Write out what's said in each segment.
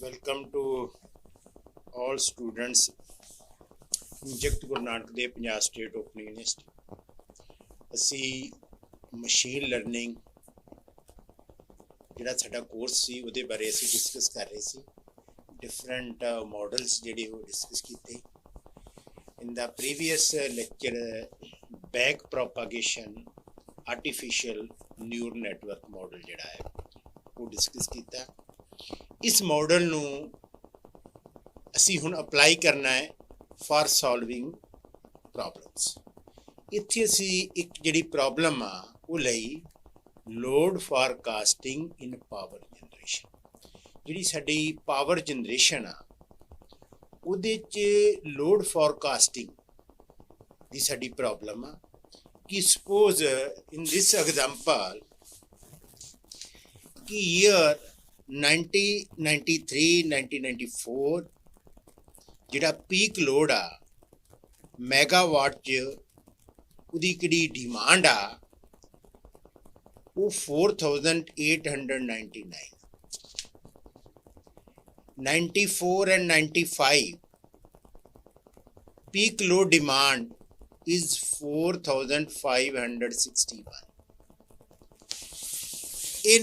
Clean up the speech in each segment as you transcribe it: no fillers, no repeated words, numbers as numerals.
Welcome to all students in ਜਗਤ Guru Nanak Dev Punjab state open university. ਅਸੀਂ machine learning ਜਿਹੜਾ ਸਾਡਾ ਕੋਰਸ ਸੀ ਉਹਦੇ ਬਾਰੇ ਅਸੀਂ ਡਿਸਕਸ ਕਰ ਰਹੇ ਸੀ। ਡਿਫਰੈਂਟ ਮੋਡਲਸ ਜਿਹੜੇ ਉਹ ਡਿਸਕਸ ਕੀਤੇ। In the previous lecture back propagation artificial neural network model ਜਿਹੜਾ ਹੈ ਉਹ ਡਿਸਕਸ ਕੀਤਾ। इस मॉडल ਨੂੰ ਅਸੀਂ ਹੁਣ ਅਪਲਾਈ ਕਰਨਾ ਹੈ ਫਾਰ ਸੋਲਵਿੰਗ ਪ੍ਰੋਬਲਮਸ। ਇੱਥੇ ਅਸੀਂ ਇੱਕ ਜਿਹੜੀ ਪ੍ਰੋਬਲਮ ਆ ਉਹ ਲਈ ਲੋਡ ਫਾਰਕਾਸਟਿੰਗ ਇਨ ਪਾਵਰ ਜਨਰੇਸ਼ਨ। ਜਿਹੜੀ ਸਾਡੀ ਪਾਵਰ ਜਨਰੇਸ਼ਨ ਆ ਉਹਦੇ 'ਚ ਲੋਡ ਫਾਰਕਾਸਟਿੰਗ ਦੀ ਸਾਡੀ ਪ੍ਰੋਬਲਮ ਆ ਕਿ ਸਪੋਜ਼ ਇਨ ਦਿਸ ਐਗਜ਼ਾਮਪਲ ਕਿ ਈਅਰ 1993-1994 ਜਿਹੜਾ ਪੀਕ ਲੋਡ ਆ ਮੈਗਾਵਾਟ 'ਚ ਉਹਦੀ ਕਿਹੜੀ ਡਿਮਾਂਡ ਆ ਉਹ 4899। 94 and 95 peak load demand is 4561. In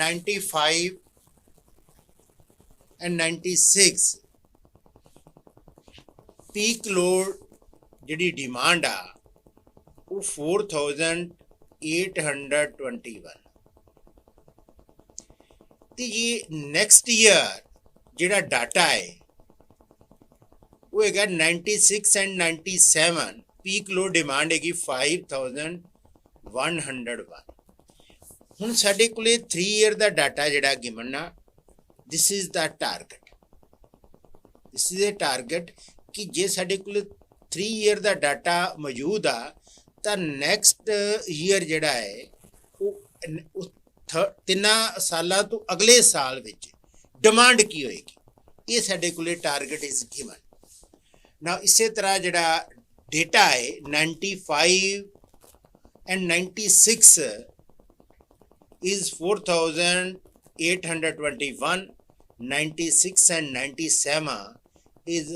95 and 96 peak load ਜਿਹੜੀ ਡਿਮਾਂਡ ਆ ਉਹ 4821 ਤੇ ਇਹ ਨੈਕਸਟ ਈਅਰ ਜਿਹੜਾ ਡਾਟਾ ਹੈ ਉਹ ਹੈਗਾ 96 and 97 ਪੀਕ ਲੋਡ ਡਿਮਾਂਡ ਹੈਗੀ 5101। ਹੁਣ ਸਾਡੇ ਕੋਲੇ 3 ਈਅਰ ਦਾ ਡਾਟਾ ਜਿਹੜਾ ਗਿਵਨ ਆ this is the target. This is a target ਕਿ ਜੇ ਸਾਡੇ ਕੋਲ 3 ਈਅਰ ਦਾ ਡਾਟਾ ਮੌਜੂਦ ਆ ਤਾਂ ਨੈਕਸਟ ਈਅਰ ਜਿਹੜਾ ਹੈ ਉਹ 3 ਸਾਲਾਂ ਤੋਂ ਅਗਲੇ ਸਾਲ ਵਿੱਚ ਡਿਮਾਂਡ ਕੀ ਹੋਏਗੀ, ਇਹ ਸਾਡੇ ਕੋਲੇ ਟਾਰਗੇਟ ਇਜ਼ ਗਿਵਨ। ਨਾ ਇਸੇ ਤਰ੍ਹਾਂ ਜਿਹੜਾ ਡੇਟਾ ਹੈ 95 and 96 is 4821, 96 and 97 is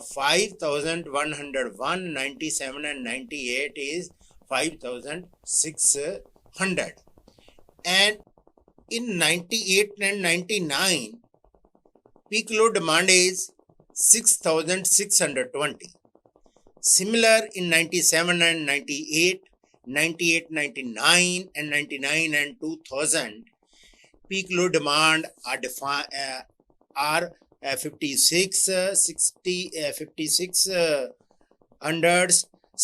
5101, 97 and 98 is 5600, and in 98 and 99 peak load demand is 6620. Similar in 97 and 98, 98, 99 and 99 and 2000 peak load demand are 56, 60, 5600,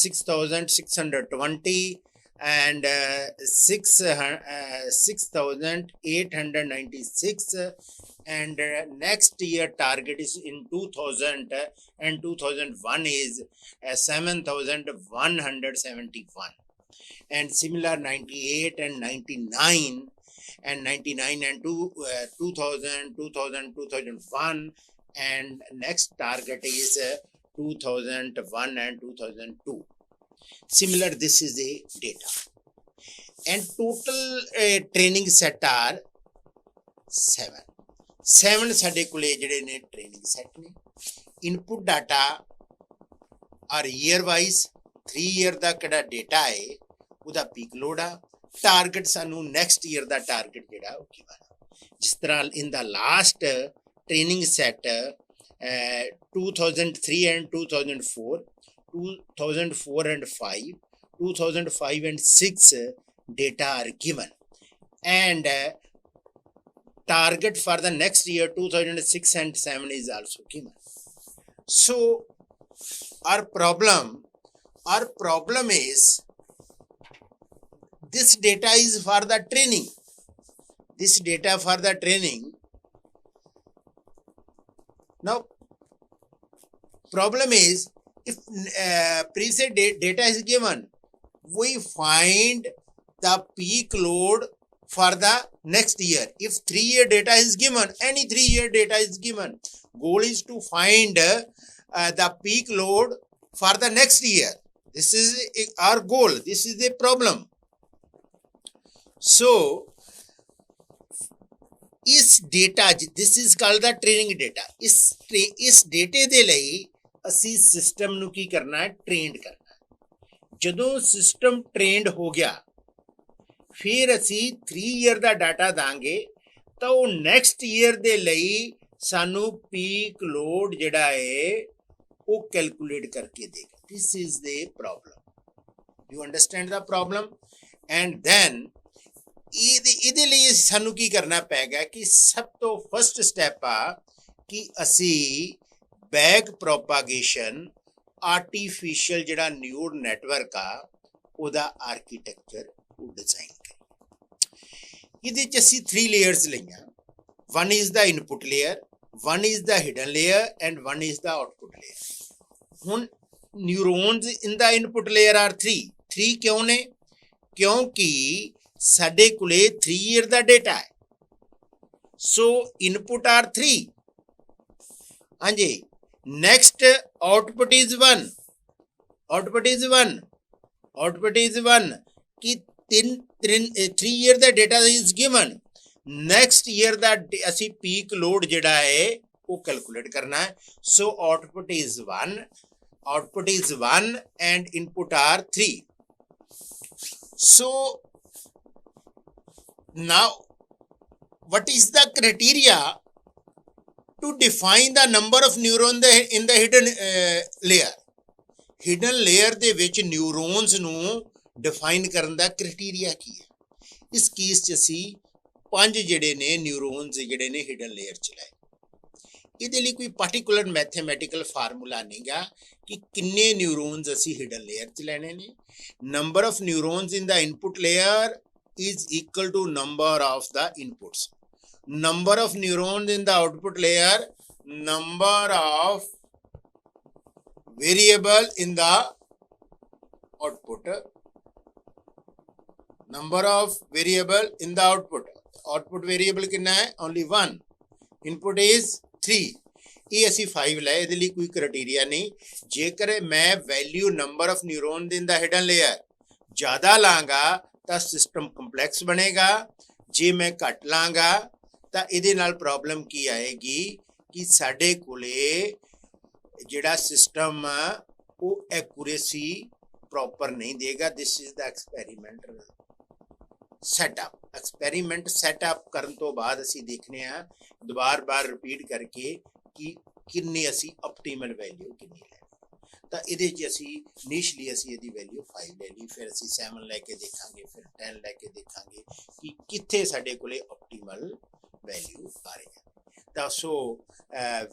6620 and 6896, and next year target is in 2000 and 2001 is 7171, and similar 98 and 99 and 99 and 2000, 2001, and next target is 2001 and 2002. Similar, this is the data, and total training set are 7 ਸਾਡੇ ਕੋਲੇ ਜਿਹੜੇ ਨੇ training set ਨੇ। Input data are year wise 3 year ਦਾ ਕਿਹੜਾ data ਹੈ ਉਹਦਾ peak load ਆ। ਟਾਰਗੇਟ ਸਾਨੂੰ ਨੈਕਸਟ ਈਅਰ ਦਾ ਟਾਰਗੇਟ ਜਿਹੜਾ ਉਹ ਕੀ ਬਣਾ। ਜਿਸ ਤਰ੍ਹਾਂ in the last training set 2003 and 2004, 2004 and 5, 2005 and 6 data are given, and target for the next year 2006 and 7 is also given. So our problem is this data is for the training. This data for the training. Now problem is if previous data is given, we find the peak load for the next year. If 3 year data is given, any 3 year data is given, goal is to find the peak load for the next year. This is our goal. This is the problem. So इस data this is called the training data इस डेटे ਦੇ ਲਈ ਅਸੀਂ system ਨੂੰ ਕੀ ਕਰਨਾ ਹੈ trained ਕਰਨਾ ਜਦੋਂ ਸਿਸਟਮ ਟ੍ਰੇਨਡ ਹੋ ਗਿਆ ਫਿਰ ਅਸੀਂ 3 ਈਅਰ ਦਾ ਡਾਟਾ ਦਾਂਗੇ ਤਾਂ ਉਹ ਨੈਕਸਟ ਈਅਰ ਦੇ ਲਈ ਸਾਨੂੰ ਪੀਕ ਲੋਡ ਜਿਹੜਾ ਹੈ ਉਹ ਕੈਲਕੂਲੇਟ ਕਰਕੇ ਦੇਗਾ this is the problem you understand ਦਾ ਪ੍ਰੋਬਲਮ ਐਂਡ ਦੈਨ ਇਹਦੇ ਲਈ ਸਾਨੂੰ ਕੀ ਕਰਨਾ ਪੈਗਾ ਕਿ ਸਭ ਤੋਂ ਫਸਟ ਸਟੈਪ ਆ ਕਿ ਅਸੀਂ ਬੈਕ ਪ੍ਰੋਪਾਗੇਸ਼ਨ ਆਰਟੀਫੀਸ਼ੀਅਲ ਜਿਹੜਾ ਨਿਊਰਲ ਨੈਟਵਰਕ ਆ ਉਹਦਾ ਆਰਕੀਟੈਕਚਰ ਉਹ ਡਿਜ਼ਾਈਨ ਕਰੀਏ ਇਹਦੇ ਚ ਅਸੀਂ 3 ਲੇਅਰਸ ਲਈਆਂ one is the input layer, one is the hidden layer and one is the output layer. ਹੁਣ neurons in the input layer are 3 ਕਿਉਂ ਨੇ ਕਿਉਂਕਿ ਸਾਡੇ ਕੋਲੇ 3 year ਦਾ ਡੇਟਾ ਹੈ so input are 3 ਹਾਂਜੀ next output is 1 ਕਿ 3 year the data is given next year ਦਾ ਅਸੀਂ peak load ਜਿਹੜਾ ਹੈ ਉਹ calculate ਕਰਨਾ ਹੈ so output is 1 and input are 3 so now what is the criteria to define the number of neurons in the hidden layer ਦੇ ਵਿੱਚ neurons ਨੂੰ define ਕਰਨ ਦਾ criteria ਕੀ ਹੈ ਇਸ ਕੇਸ ਚ ਅਸੀਂ 5 ਜਿਹੜੇ ਨੇ ਨਿਊਰੋਨਸ ਜਿਹੜੇ ਨੇ ਹਿਡਨ ਲੇਅਰ ਚ ਲਾਏ ਇਹਦੇ ਲਈ ਕੋਈ ਪਾਰਟਿਕੂਲਰ ਮੈਥਮੈਟੀਕਲ ਫਾਰਮੂਲਾ ਨਹੀਂਗਾ ਕਿ ਕਿੰਨੇ ਨਿਊਰੋਨਸ ਅਸੀਂ ਹਿਡਨ ਲੇਅਰ ਚ ਲੈਣੇ ਨੇ number of neurons in the input layer is equal to number of the inputs number of neurons in the output layer number of variable in the output number of variable in the output variable कितना है only 1 input is 3 ये ਅਸੀਂ 5 ਲੈ ਇਹਦੇ ਲਈ ਕੋਈ criteria ਨਹੀਂ ਜੇਕਰ ਮੈਂ value number of neuron in the hidden layer ਜ਼ਿਆਦਾ ਲਾਂਗਾ ਤਾਂ ਸਿਸਟਮ ਕੰਪਲੈਕਸ ਬਣੇਗਾ ਜੇ ਮੈਂ ਘੱਟ ਲਾਂਗਾ ਤਾਂ ਇਹਦੇ ਨਾਲ ਪ੍ਰੋਬਲਮ ਕੀ ਆਏਗੀ ਕਿ ਸਾਡੇ ਕੋਲੇ ਜਿਹੜਾ ਸਿਸਟਮ ਉਹ ਐਕੂਰੇਸੀ ਪ੍ਰੋਪਰ ਨਹੀਂ ਦੇਗਾ this is the experimental experiment setup करन तो बाद असी देखने बार रिपीट करके कि किन्ने असी ऑप्टिमल वैल्यू किन्नी लैनी तो ये असी इनिशली असी इहदी वैल्यू 5 ले ली फिर असी 7 लैके देखांगे फिर 10 लैके देखांगे कि कित्थे साडे कोले ऑप्टिमल वैल्यू आ रही है तो so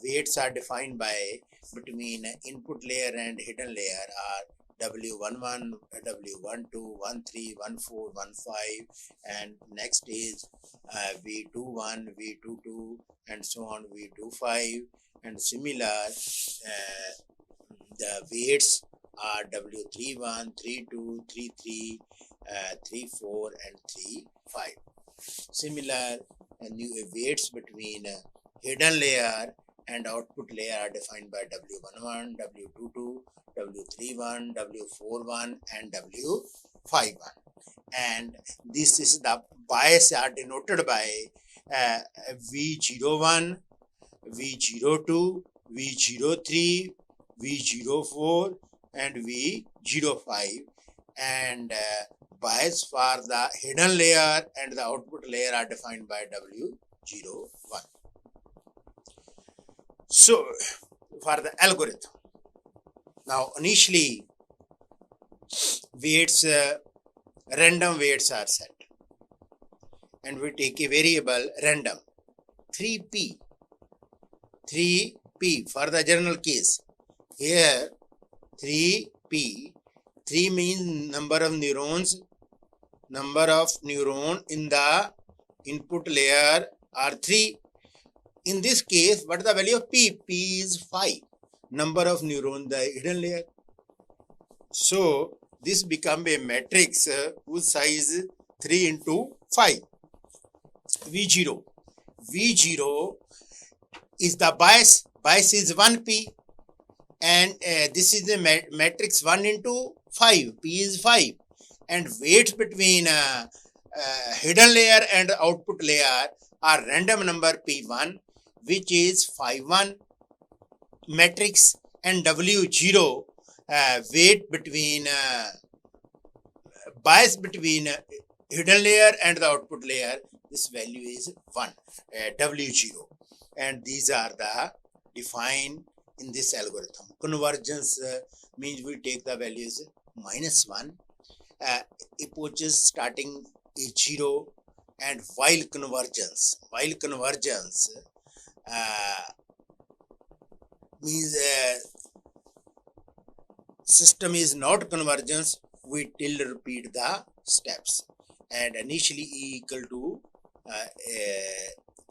weights are defined by between input layer and hidden layer are W11, W12, 13, 14, 15 and next is V21, V22 and so on V25 and similar the weights are W31, 32, 33, 34 and 35. Similar new weights between hidden layer and output layer are defined by W11, W22, W31, W41 and W51 and this is the bias are denoted by V01, V02, V03, V04 and V05 and bias for the hidden layer and the output layer are defined by W01. So for the algorithm now initially weights random weights are set and we take a variable random 3p for the general case here 3 means number of neurons in the input layer are 3 in this case what is the value of p is 5 number of neurons the hidden layer so this become a matrix whose size 3 into 5 v0 is the bias is 1p and this is the matrix 1 into 5 p is 5 and weights between hidden layer and output layer a random number P1 which is phi 1 matrix and W0 weight between bias between hidden layer and the output layer. This value is 1 W0, and these are the defined in this algorithm. Convergence means we take the values -1, approaches starting is 0, and while convergence means system is not convergence, we till repeat the steps, and initially E equal to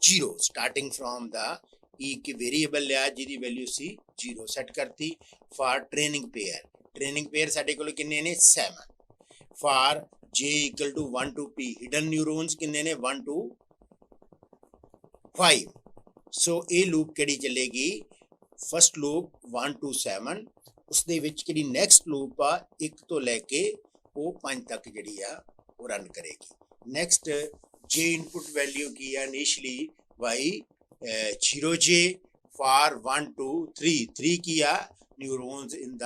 0 starting from the E की variable लिया जिहदी value C 0 set करती for training pair साडे कोल किन्ने ने 7 for J equal to 1 to P hidden neurons किन्ने ने 1 to 5 सो ये loop किहड़ी चलेगी फर्स्ट लूप 1 to 7 उसदे विच किहड़ी नेक्स्ट लूप आ 1 तो लैके वो 5 तक जिहड़ी आ वो रन करेगी नेक्स्ट J इनपुट वैल्यू की है initially y 0j for 1 to 3 किया neurons in the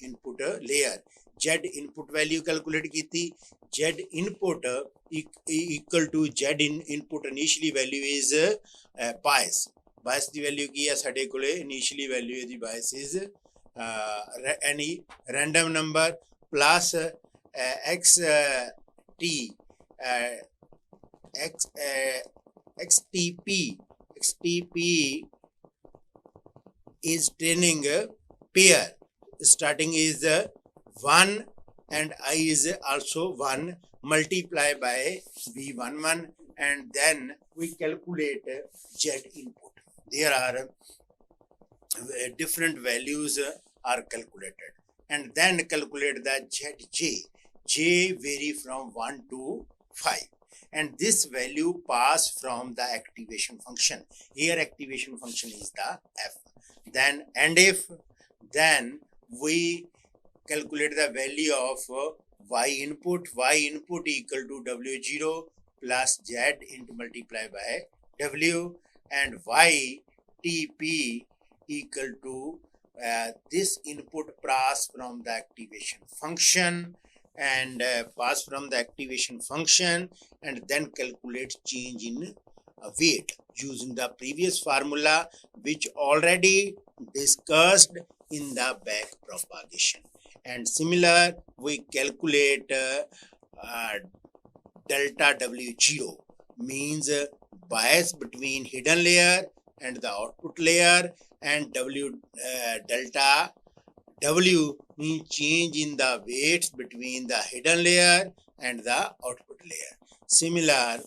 input layer Z input value calculate की थी Z input equal to Z input initially value is bias दी वैल्यू की है साडे कोले इनिशियली वैल्यू दी bias is any random number plus x t XTP is training pair starting is 1 and I is also 1 multiply by V11 and then we calculate Z input. There are different values are calculated and then calculate the ZJ. J vary from 1 to 5. And this value pass from the activation function. Here activation function is the F. Then and if then we calculate the value of y input equal to W0 plus Z into multiply by W and y TP equal to this input pass from the activation function and pass from the activation function and then calculate change in weight using the previous formula which already discussed in the back propagation. And similar we calculate delta W0 means bias between hidden layer and the output layer and delta W means change in the weights between the hidden layer and the output layer. Similar,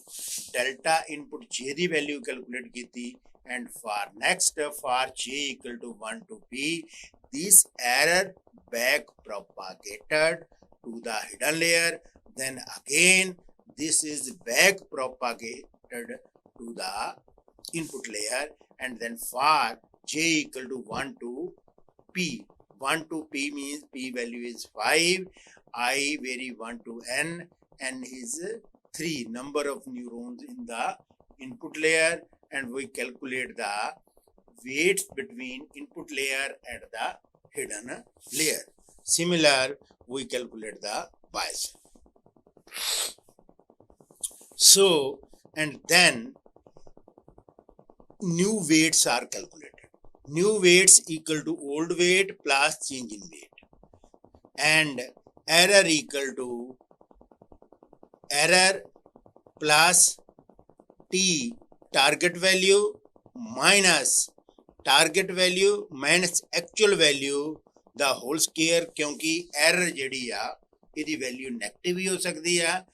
delta input J the value calculate की थी and for next for J equal to 1 to P, this error back propagated to the hidden layer. Then again this is back propagated to the input layer and then for J equal to 1 to P. 1 to P means P value is 5, I vary 1 to N is 3 number of neurons in the input layer and we calculate the weights between input layer and the hidden layer. Similar, we calculate the bias. So, and then new weights are calculated. New weights equal to old weight plus change in weight and error equal to error plus T target value minus actual value the whole square क्योंकि error जिहड़ी आ इहदी value negative भी हो सकती है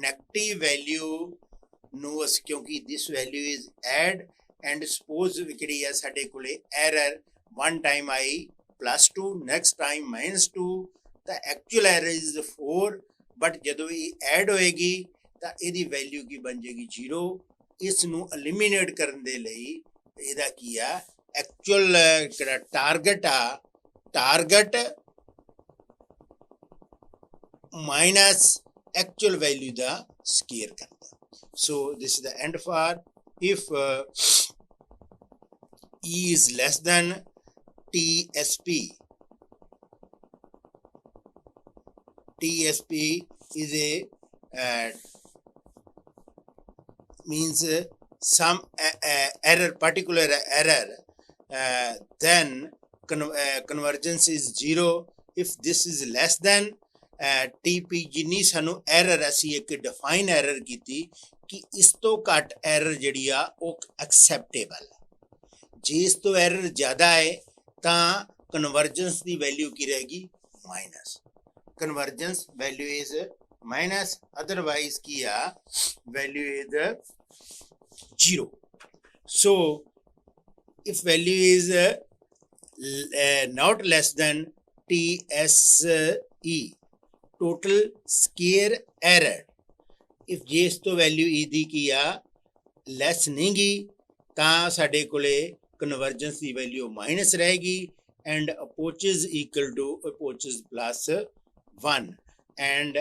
negative value no क्योंकि this value is add and suppose जिहड़ी है साडे कोले error one time I plus 2 next time minus 2 the actual error is 4 but जदों ये add होएगी ਤਾਂ ਇਹਦੀ value ਕੀ ਬਣ ਜਾਏਗੀ 0 ਇਸ ਨੂੰ eliminate ਕਰਨ ਦੇ ਲਈ ਇਹਦਾ ਕੀ ਆ actual ਜਿਹੜਾ target minus actual value ਦਾ square ਕਰਦਾ so this is the end for if E is less than TSP. TSP is a means some error, particular error, then convergence is 0. if this is less than TP, जिन्नी सानू error असी एक define error कीती कि इस तो घट error जिहड़ी आ वो acceptable है। जे इस तो error ज़्यादा है तां convergence दी value की रहेगी minus, convergence value is minus, otherwise की आ value is 0. So if value is not less than TSE, total square error, if जिस तो value E दी की आ less नहीं गी तां साडे कोले convergence दी value minus रहेगी and approaches equal to approaches plus 1 and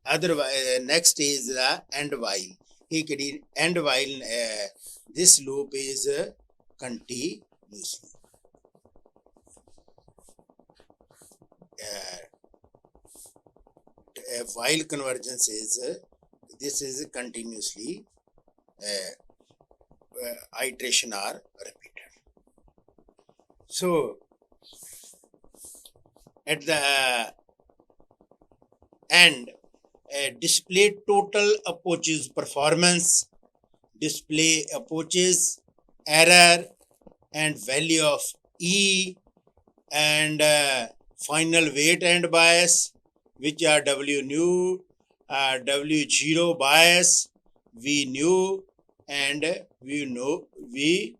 otherwise next is the end while. And while this loop is continuously while convergence is this is continuously iteration are repeated. So at the end, display total approaches performance, display approaches error and value of E, and final weight and bias, which are W new, W0 bias, V new, and V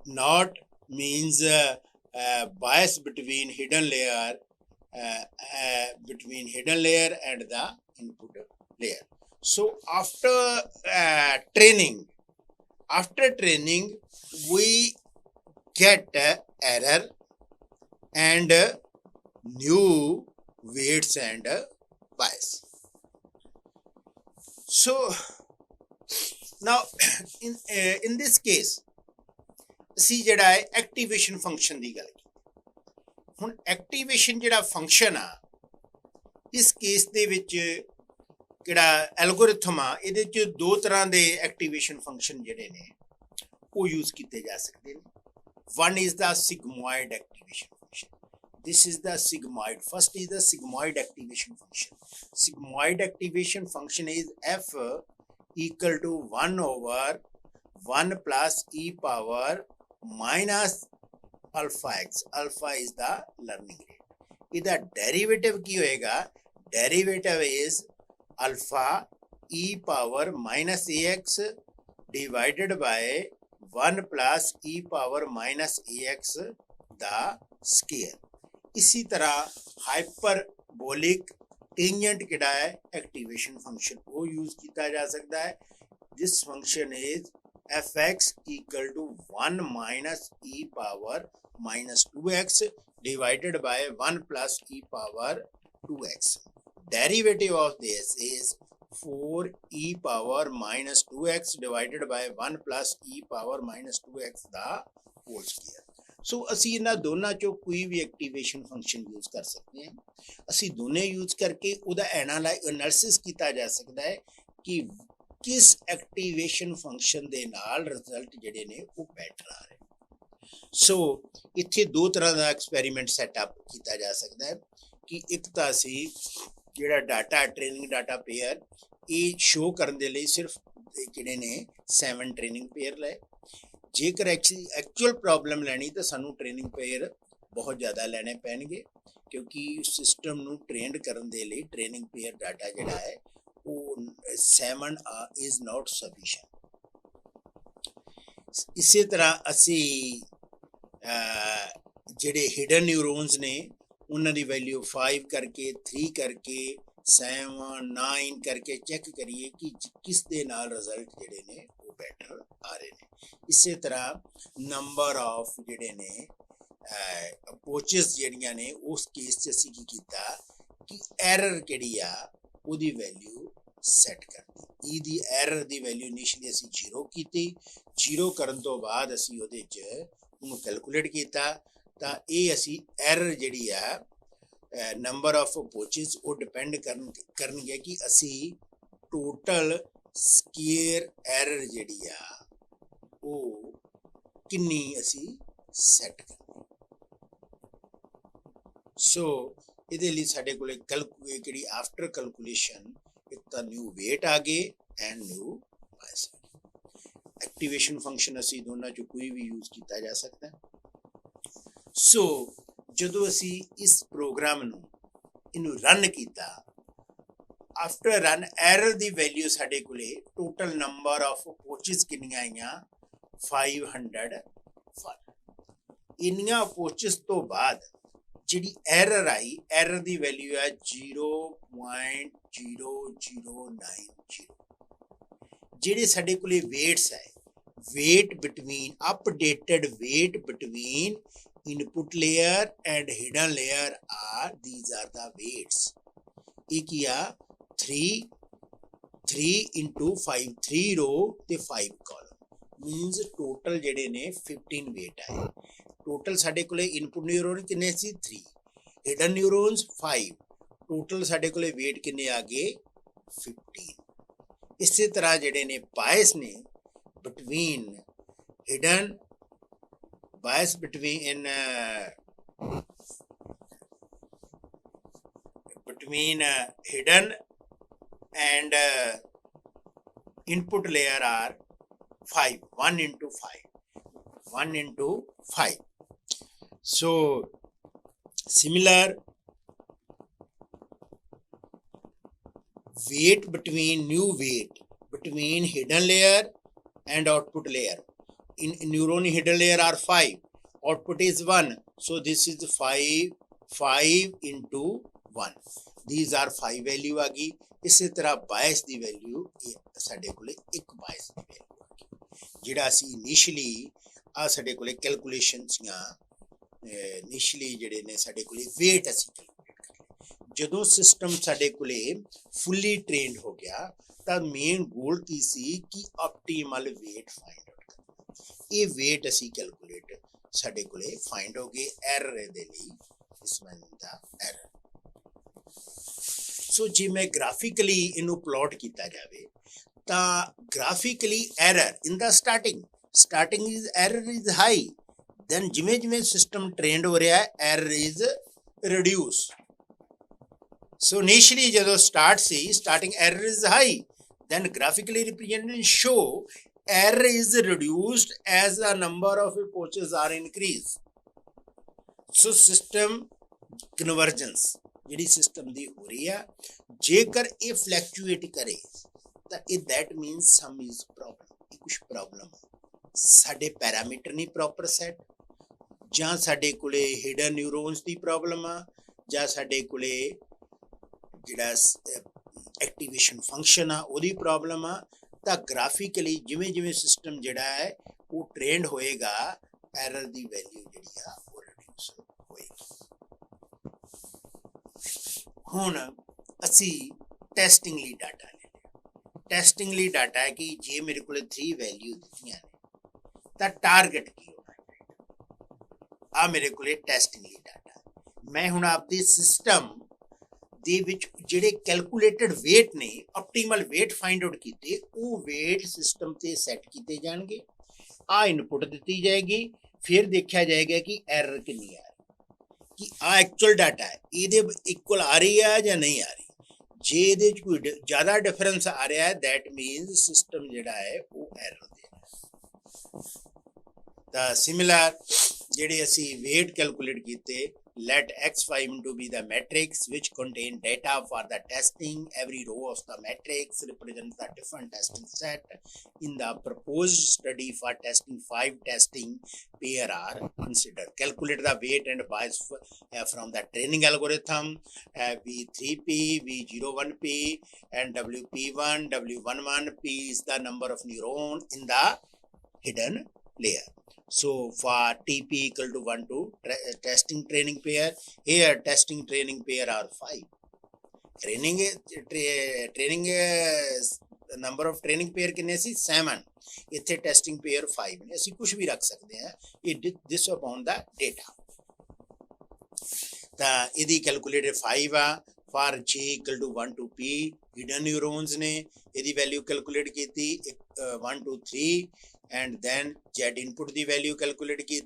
not means bias between hidden layer and the input layer. So after training we get error and new weights and bias. So now in this case ਅਸੀਂ ਜਿਹੜਾ ਹੈ activation function ਦੀ ਗੱਲ ਕੀਤੀ। ਹੁਣ activation ਜਿਹੜਾ function ਆ ਇਸ case ਦੇ ਵਿੱਚ ਜਿਹੜਾ ਐਲਗੋਰਿਥਮ ਆ ਇਹਦੇ 'ਚ ਦੋ ਤਰ੍ਹਾਂ ਦੇ ਐਕਟੀਵੇਸ਼ਨ ਫੰਕਸ਼ਨ ਜਿਹੜੇ ਨੇ ਉਹ ਯੂਜ਼ ਕੀਤੇ ਜਾ ਸਕਦੇ ਨੇ। One is the sigmoid activation function, this is the sigmoid. First is the sigmoid activation function. Sigmoid activation function is f equal to 1 over 1 plus e power minus alpha x. Alpha is the learning rate. इधर derivative की होएगा, derivative is alpha e power minus ax divided by 1 plus e power minus ax the square. इसी तरह hyperbolic tangent किड़ा है activation function वो use किया जा सकता है। This function is F X equal to 1 minus E power minus 2x divided by 1 plus E power 2x. Derivative of this is 4 e power minus 2x divided by 1 plus E power minus 2x the whole square. So असी इन्हां दोनों चो कोई भी activation function use कर सकते हैं। असी दोनों यूज करके उदा एनालिसिस किया जा सकता है कि किस एक्टिवेशन फंक्शन दे नाल रिजल्ट जिहड़े ने वो बेटर आ रहे। सो इत्थे दो तरह का एक्सपेरीमेंट सैटअप किया जा सकता है कि एक तो असी जिहड़ा डाटा ट्रेनिंग डाटा पेयर ये शो करने दे लई सिर्फ जिहड़े ने 7 ट्रेनिंग पेयर लए। जेकर एक्चुअल प्रॉब्लम लैनी तो सानू ट्रेनिंग पेयर बहुत ज़्यादा लेने पैणगे क्योंकि सिस्टम नू ट्रेंड करन दे लई ट्रेनिंग पेयर डाटा जिहड़ा है वो 7 इज़ नॉट सफिशिएंट। इसी तरह असी जिहड़े हिडन न्यूरोन्स ने उन्हां दी वैल्यू 5 करके 3 करके 7 9 करके चेक करिए कि किस दे नाल रिजल्ट जिहड़े ने वो बेटर आ रहे हैं। इसी तरह नंबर ऑफ जिहड़े ने अप्रोचेस जिहड़ियां ने उस केस च असीं की कीता कि एरर किहड़ी आ उहदी वैल्यू सैट कर दी। ई दी एरर दी वैल्यू इनिशियली असी 0 कीती, 0 करन तो बाद असी उहदे च उहनूं कैलकुलेट कीता तां इह असी एरर जिहड़ी आ नंबर ऑफ अप्रोचेस वो डिपेंड करनगे कि असी टोटल स्केयर एरर जिहड़ी आ वो किन्नी असी सैट करनी। सो ਇਹਦੇ ਲਈ ਸਾਡੇ ਕੋਲੇ ਜਿਹੜੀ ਆਫਟਰ ਕੈਲਕੂਲੇਸ਼ਨ ਇੱਕ ਤਾਂ ਨਿਊ ਵੇਟ ਆ ਗਏ ਐਂਡ ਨਿਊ ਬਾਇਸ ਆ ਗਏ। ਐਕਟੀਵੇਸ਼ਨ ਫੰਕਸ਼ਨ ਅਸੀਂ ਦੋਨਾਂ ਚੋਂ ਕੋਈ ਵੀ ਯੂਜ਼ ਕੀਤਾ ਜਾ ਸਕਦਾ। ਸੋ ਜਦੋਂ ਅਸੀਂ ਇਸ ਪ੍ਰੋਗਰਾਮ ਨੂੰ ਇਹਨੂੰ ਰਨ ਕੀਤਾ, ਆਫਟਰ ਰਨ ਐਰਰ ਦੀ ਵੈਲਿਊ ਸਾਡੇ ਕੋਲੇ ਟੋਟਲ ਨੰਬਰ ਆਫ ਅਪਰੋਚਿਸ ਕਿੰਨੀਆਂ ਆਈਆਂ 501। ਇੰਨੀਆਂ ਅਪਰੋਚਿਸ ਤੋਂ ਬਾਅਦ ਜਿਹੜੀ ਐਰਰ ਆਈ, ਐਰਰ ਦੀ ਵੈਲਿਊ ਹੈ 0.0090। ਜਿਹੜੇ ਸਾਡੇ ਕੋਲੇ ਵੇਟਸ ਹੈ, weight between updated weight between input layer and hidden layer are these are the weights। ਇਹ ਕੀ ਆ 3 into 5 3 row ਤੇ 5 column means total ਜਿਹੜੇ ਨੇ 15 weight ਆਏ। टोटल साढ़े कोले इनपुट न्यूरोन किन्ने सी 3, हिडन न्यूरोन्स 5, टोटल साढ़े कोले वेट किन्ने आ गए 15। इसी तरह जेडे ने बायस ने between hidden bias between hidden and input layer are 5 1 into 5। So similar weight between new weight between hidden layer and output layer. In neuron hidden layer are 5, output is 1, so this is 5 into 1। These are 5 value आ गई। इसी तरह बायस की value साढ़े कोले एक बायस की value आ गई। जिहड़ा असी इनिशियली आ साढ़े कोले कैलकुलेशन इनिशियली जिहड़े ने साढ़े कोले वेट असी कैलकुलेट कर लिया। जदों सिस्टम साढ़े कोले फुली ट्रेंड हो गया तो मेन गोल की सी कि ऑप्टीमल वेट फाइंड आउट करना। ये वेट असी कैलकुलेट साढ़े कोले फाइंड हो गए। एरर दे लई इस वन दा एरर। सो जे मैं ग्राफिकली इनू प्लॉट किया जाए तो graphically error in the starting is error is high, then जिमें जिमें system trained हो रहा है error is reduced। So initially जब start से starting error is high, then graphically represented show error is reduced as the number of approaches are increased। So system convergence ਜਿਹੜੀ system ਦੀ ਹੋ ਰਹੀ ਹੈ, जेकर ये fluctuate करे तो that means some is problem। ये कुछ problem है, साढ़े पैरामीटर नहीं प्रॉपर सैट, ਜਾਂ ਸਾਡੇ ਕੋਲੇ ਹਿਡਨ ਨਿਊਰੋਨਸ ਦੀ ਪ੍ਰੋਬਲਮ ਆ, ਜਾਂ ਸਾਡੇ ਕੋਲੇ ਜਿਹੜਾ ਐਕਟੀਵੇਸ਼ਨ ਫੰਕਸ਼ਨ ਆ ਉਹਦੀ ਪ੍ਰੋਬਲਮ ਆ। ਤਾਂ ਗ੍ਰਾਫਿਕਲੀ ਜਿਵੇਂ ਜਿਵੇਂ ਸਿਸਟਮ ਜਿਹੜਾ ਹੈ ਉਹ ਟ੍ਰੇਨਡ ਹੋਏਗਾ, ਐਰਰ ਦੀ ਵੈਲਿਊ ਜਿਹੜੀ ਆ ਉਹ ਰਿਡਿਊਸ ਹੋਏਗੀ। ਹੁਣ ਅਸੀਂ ਟੈਸਟਿੰਗ ਲਈ ਡਾਟਾ ਲੈ ਲਿਆ। ਟੈਸਟਿੰਗ ਲਈ ਡਾਟਾ ਹੈ ਕਿ ਜੇ ਮੇਰੇ ਕੋਲੇ 3 ਵੈਲਿਊ ਦਿੱਤੀਆਂ ਨੇ ਤਾਂ ਟਾਰਗੇਟ ਕੀ ਹੋਣਾ ਚਾਹੀਦਾ। ਆ ਮੇਰੇ ਕੋਲੇ ਟੈਸਟਿੰਗ ਲਈ ਡਾਟਾ। ਮੈਂ ਹੁਣ ਆਪਦੇ ਸਿਸਟਮ ਦੇ ਵਿੱਚ ਜਿਹੜੇ ਕੈਲਕੂਲੇਟਡ ਵੇਟ ਨੇ, ਆਪਟੀਮਲ ਵੇਟ ਫਾਈਂਡ ਆਊਟ ਕੀਤੇ, ਉਹ ਵੇਟ ਸਿਸਟਮ ਤੇ ਸੈੱਟ ਕੀਤੇ ਜਾਣਗੇ। ਆ ਇਨਪੁਟ ਦਿੱਤੀ ਜਾਏਗੀ, ਫਿਰ ਦੇਖਿਆ ਜਾਏਗਾ ਕਿ ਐਰਰ ਕਿੰਨੀ ਆ ਰਹੀ, ਕਿ ਆ ਐਕਚੁਅਲ ਡਾਟਾ ਹੈ ਇਹਦੇ ਇਕੁਅਲ ਆ ਰਹੀ ਹੈ ਜਾਂ ਨਹੀਂ ਆ ਰਹੀ। ਜੇ ਇਹਦੇ 'ਚ ਕੋਈ ਜ਼ਿਆਦਾ ਡਿਫਰੈਂਸ ਆ ਰਿਹਾ ਹੈ ਦੈਟ ਮੀਨਸ ਸਿਸਟਮ ਜਿਹੜਾ ਹੈ ਉਹ ਐਰਰ ਦੇ ਰਿਹਾ। ਤਾਂ ਸਿਮਿਲਰ ਜਿਹੜੇ ਅਸੀਂ ਵੇਟ ਕੈਲਕੂਲੇਟ ਕੀਤੇ, let x5 to be the matrix which contain data for the testing. Every row of the matrix represents the different testing set. In the proposed study for testing, 5 testing pair are considered. Calculate the weight and bias from the training algorithm, V3P, V01P and WP1, W11P is the number of neuron in the hidden layer. So for TP equal to 1 to testing training pair, here testing training pair are 5. Training number of training pair किन्ने सी 7, इत्थे testing pair 5 ने, असीं कुछ भी रख सकते हैं, ये दिस अपॉन द डेटा। तो इहदी कैलकुलेटेड 5 आ, for j equal to 1 to p hidden neurons ने इहदी वैल्यू कैलकुलेट की 1 to 3 and then z input की वैल्यू कैलकुलेट की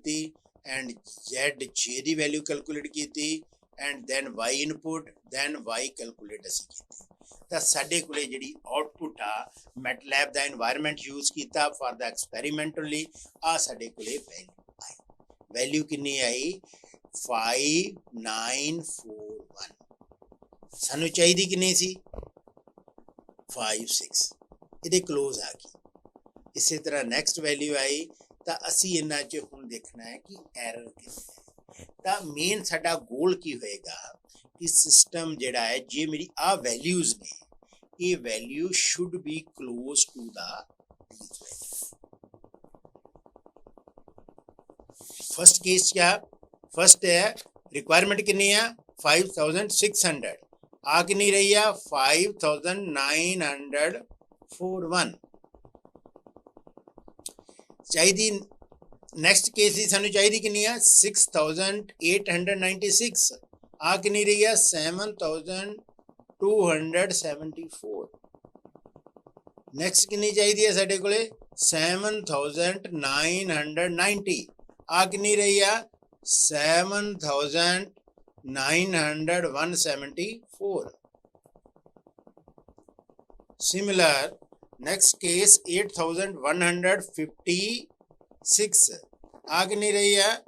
एंड z j की वैल्यू कैलकुलेट की and then y input then y calculate असी की। तो साडे कोले जिहड़ी आउटपुट आ मैटलैब दा एनवायरनमेंट यूज किया फॉर द एक्सपैरीमेंटली, आ साडे कोले वैल्यू आई, वैल्यू कितनी आई 5941, सानू चाहिए कितनी सी 56, ये क्लोज आ गई। इसी तरह नैक्सट वैल्यू आई, तो असी इन्हां च हुण देखना है कि एरर कितनी है। तो मेन साडा गोल की होएगा कि सिस्टम जिहड़ा है जे मेरी आ वैल्यूज ने, ये value should be close to the these value. First case क्या, फर्स्ट है रिक्वायरमेंट कितनी है 5600, आ कितनी रही है 5941 चाहिए। नैक्सट केस ही सानू चाहिए कितनी है 6896, आ कितनी रही है 7274। नैक्सट कितनी चाहिए है साडे कोले 7990, आ कितनी रही है 79,174। सिमिलर नेक्स्ट केस 8156, आ कितनी रही है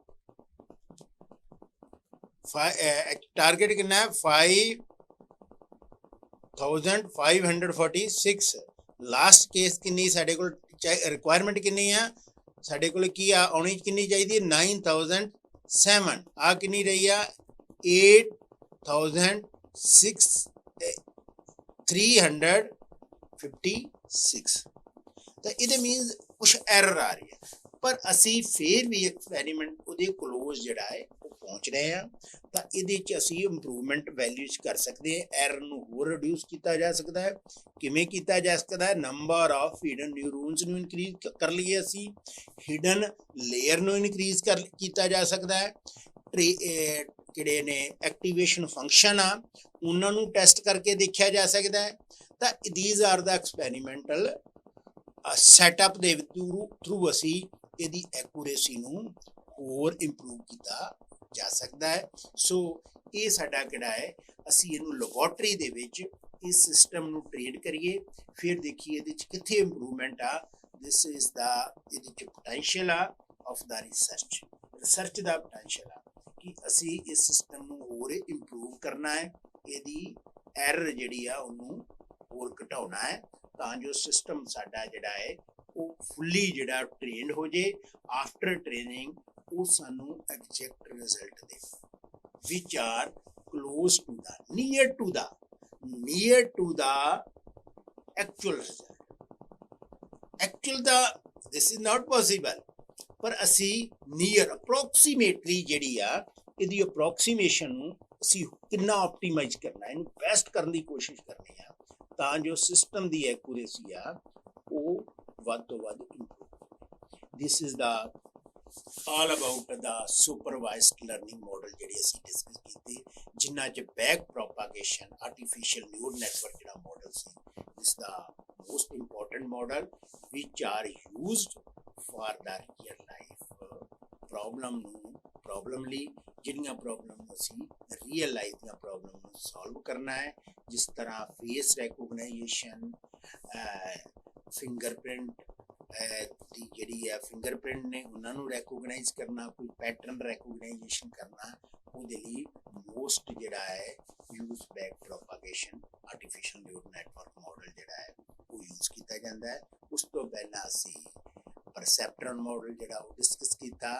टारगेट कितना है 5546। लास्ट केस कितनी साडे कोल रिक्वायरमेंट कितनी है साडे कोल की आनी कितनी चाहिए 9007, आ कितनी रही है 8356। तो ये मीनस कुछ एरर आ रही है, पर असी फिर भी एक्सपैरीमेंट उहदे क्लोज जिहड़ा है वो पहुँच रहे हैं। तो ये असी इंप्रूवमेंट वैल्यूज कर सकते हैं, एरर नूं होर रिड्यूस किया जा सकता है। किवें किया जा सकता है, नंबर ऑफ हिडन न्यूरोन्स नूं इनक्रीज कर लीए, असी हिडन लेयर नूं इनक्रीज किया जा सकता है, किहड़े ने एक्टिवेशन फंक्शन आ उन्हां नूं टेस्ट करके देखा जा सकता है। तो these are the experimental setup दे थ्रू असी इहदी एक्यूरेसी नूं होर इंप्रूव किया जा सकता है। सो ये साडा किहड़ा है असी इहनूं लैबोरेटरी दे विच इस सिस्टम नूं ट्रेन करिए, फिर देखिए इहदे च कित्थे इंप्रूवमेंट आ। दिस इज द इहदे च पोटैंशियल आ ऑफ द रिसर्च दा पोटैंशियल आ कि असी इस सिस्टम नूं होर इंप्रूव करना है, इहदी एरर जिहड़ी आ उहनूं होर घटाउणा है, तां जो सिस्टम साडा जिहड़ा है वो फुली जिहड़ा ट्रेनड हो जाए। आफ्टर ट्रेनिंग वो सानू एग्जैक्ट रिजल्ट दे which are close to the near to the actual result. Actual the this is not possible, पर असी नियर अप्रोक्सीमेटली जिहड़ी आ इहदी अप्रोक्सीमेशन नूं असी कितना ऑप्टीमाइज करना है, इहनूं बेस्ट करने की कोशिश करनी है, तां जो सिस्टम दी एक्यूरेसी आ वो वध तो वध improve. This is the all about the supervised learning model जिहड़ी असी डिस्कस कीती, जिन्हां च back propagation artificial neural network जिहड़ा मॉडल सी, this the most important model which are used for the real life प्रॉब्लमली जिहड़ियां प्रॉब्लम असी रियल लाइफ दी प्रॉब्लम नूं सॉल्व करना है, जिस तरह फेस रिकॉग्नाइजेशन, फिंगरप्रिंट दी जिहड़ी है फिंगरप्रिंट ने उन्होंने रिकॉग्नाइज करना, कोई पैटर्न रिकॉग्नाइजेशन करना, उहदे लई मोस्ट जिहड़ा है use back propagation artificial neural network model जिहड़ा है वो यूज किया जाता है। उस तो पहला असी परसैप्ट्रॉन मॉडल जिहड़ा वो डिस्कस किया,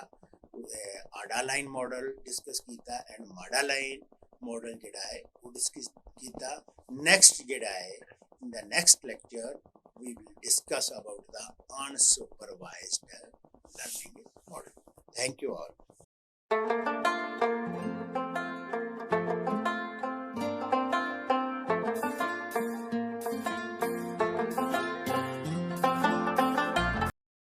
आडालाइन मॉडल डिस्कस किया एंड माडालाइन मॉडल जिहड़ा है वो डिस्कस किया। नैक्सट जिहड़ा है in the next lecture we will discuss about the unsupervised learning model. Thank you all.